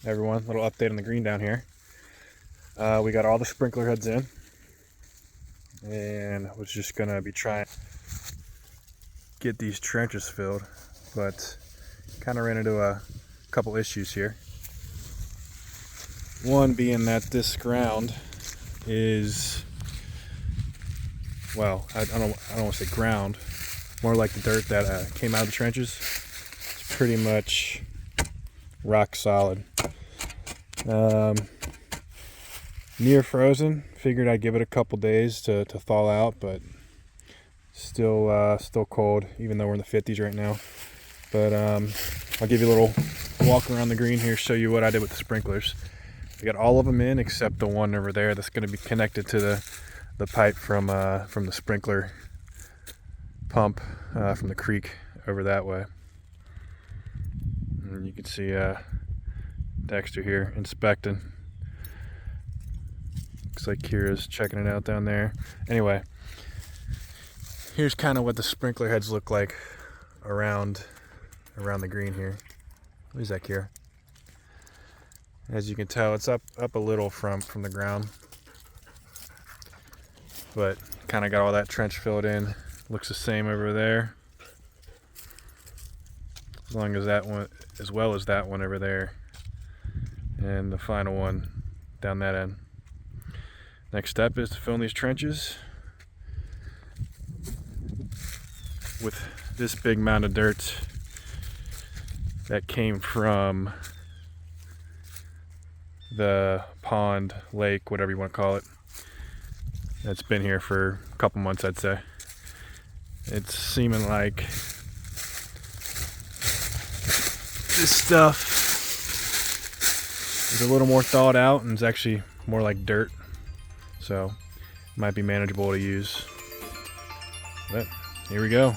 everyone. Little update on the green down here. We got all the sprinkler heads in, and was just gonna be trying to get these trenches filled, but kind of ran into a couple issues here. One being that this ground is, well, I don't want to say ground, more like the dirt that came out of the trenches. It's pretty much rock solid. Near frozen. Figured I'd give it a couple days to thaw out, but still cold, even though we're in the 50s right now. But I'll give you a little walk around the green here, show you what I did with the sprinklers. We got all of them in except the one over there that's going to be connected to the pipe from the sprinkler pump from the creek over that way. And you can see Dexter here inspecting. Looks like Kira's checking it out down there. Anyway, here's kind of what the sprinkler heads look like around the green here. What is that, Kira? As you can tell, it's up a little from the ground, but kind of got all that trench filled in. Looks the same over there, as well as that one over there, and the final one down that end. Next step is to fill in these trenches with this big mound of dirt that came from the pond, lake, whatever you want to call it. That's been here for a couple months, I'd say. It's seeming like this stuff is a little more thawed out and it's actually more like dirt, so it might be manageable to use. But here we go.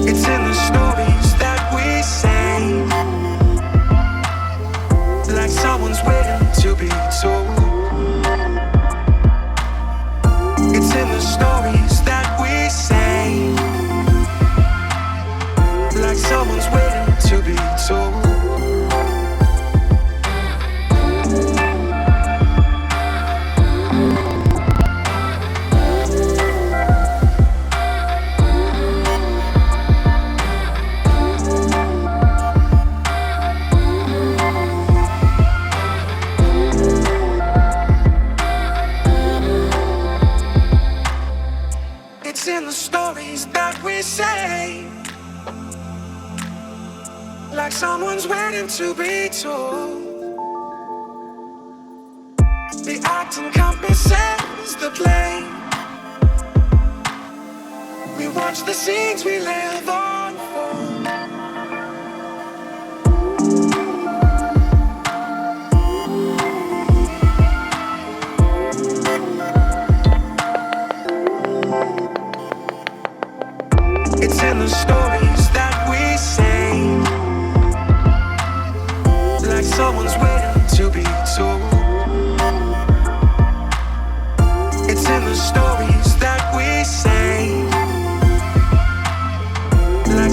It's in the stories that we say, like someone's waiting to be told. It's in the stories that we say, like someone's waiting to be told. It's in the stories that we say, like someone's waiting to be told. The act encompasses the play. We watch the scenes we live unfold. It's in the stories that we say, like someone's waiting to be told. It's in the stories that we say, like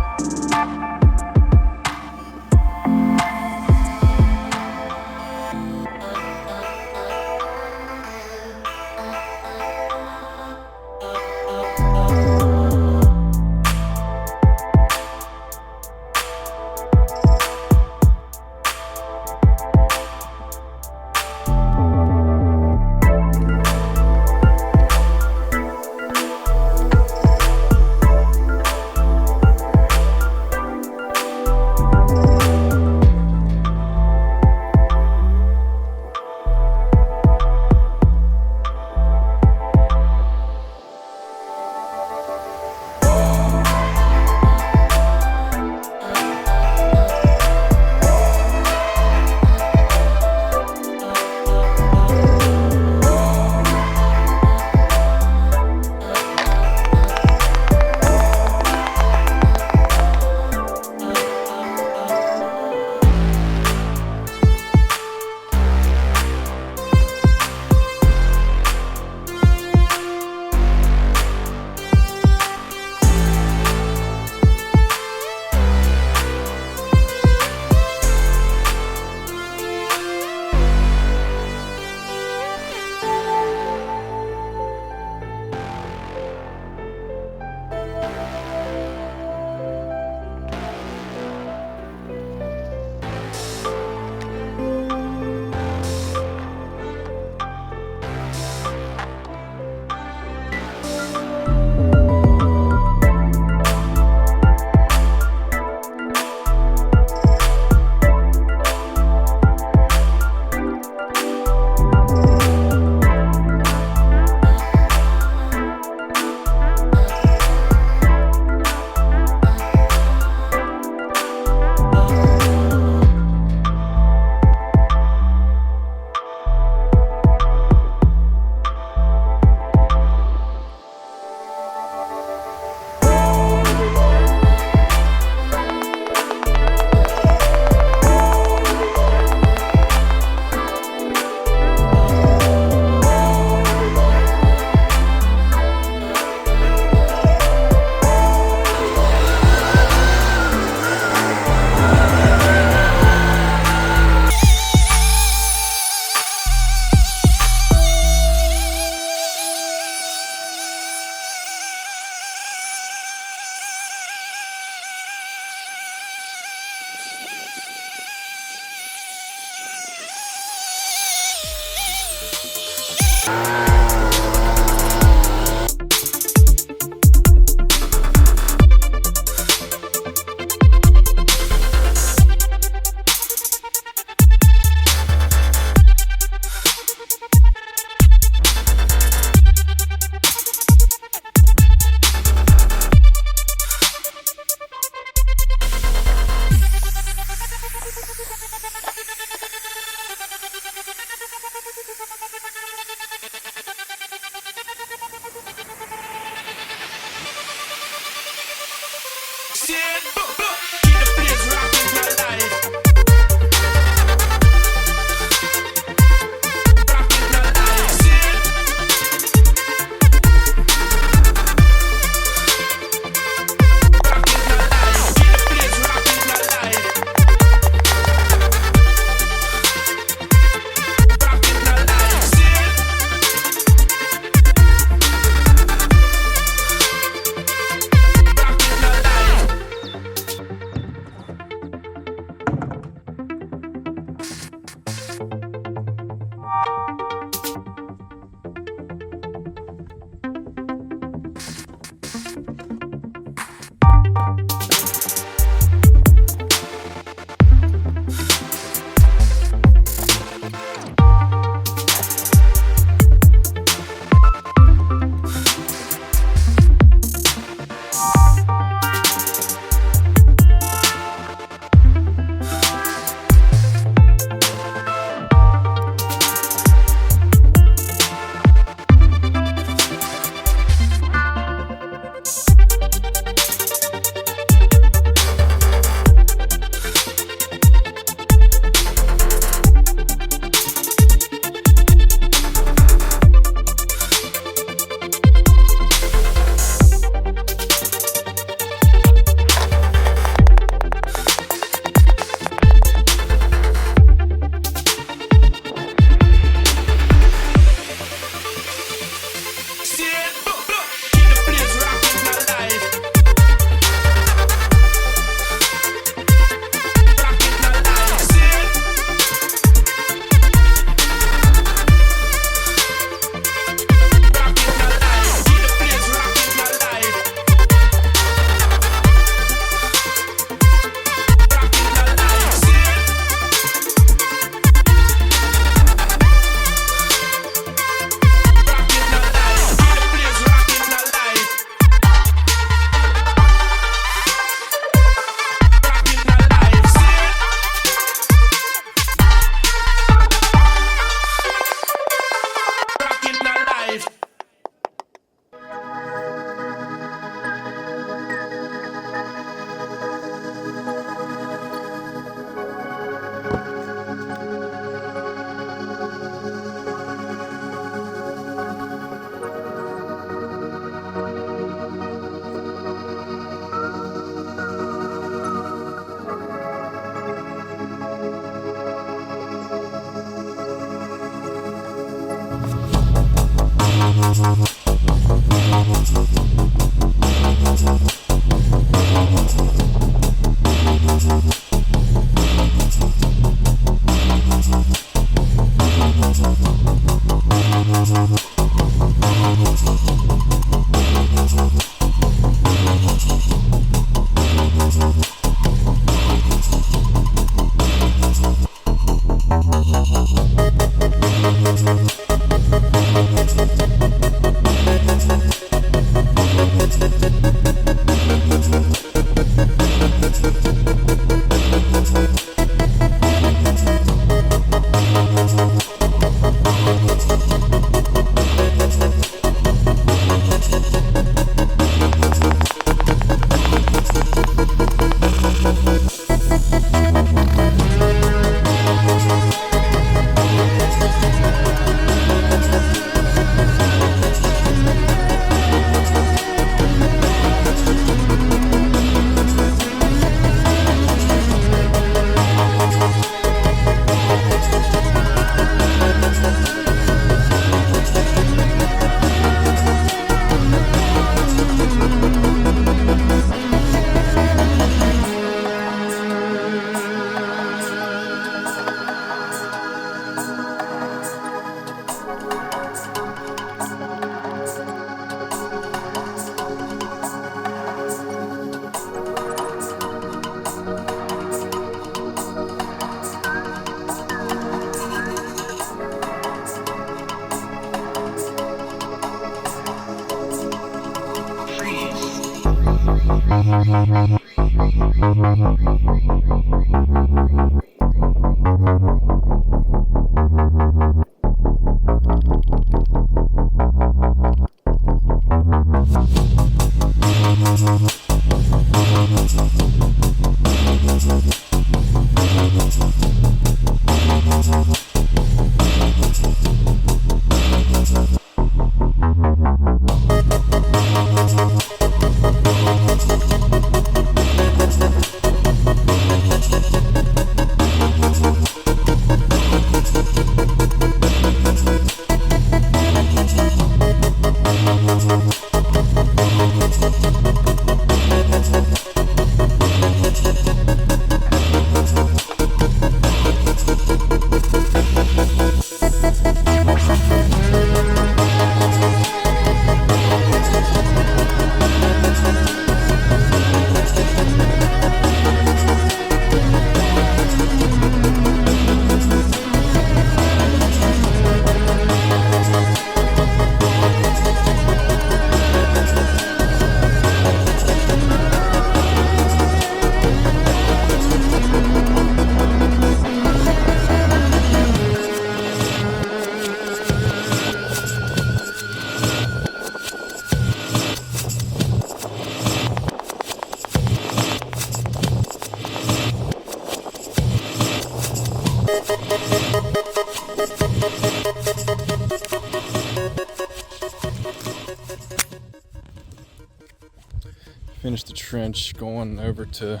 Finish the trench, going over to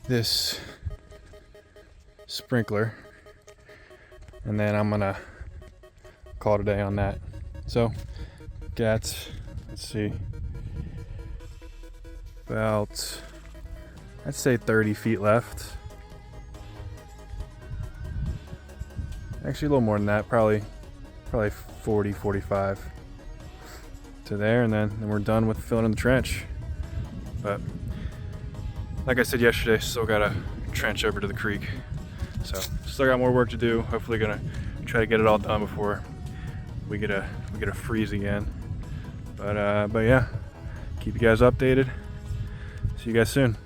this sprinkler, and then I'm gonna call it a day on that. So got, let's see, about, I'd say 30 feet left. Actually a little more than that, probably 40, 45 to there, and then we're done with filling in the trench. But like I said yesterday, still got a trench over to the creek, so still got more work to do. Hopefully gonna try to get it all done before we get a freeze again. But yeah, keep you guys updated. See you guys soon.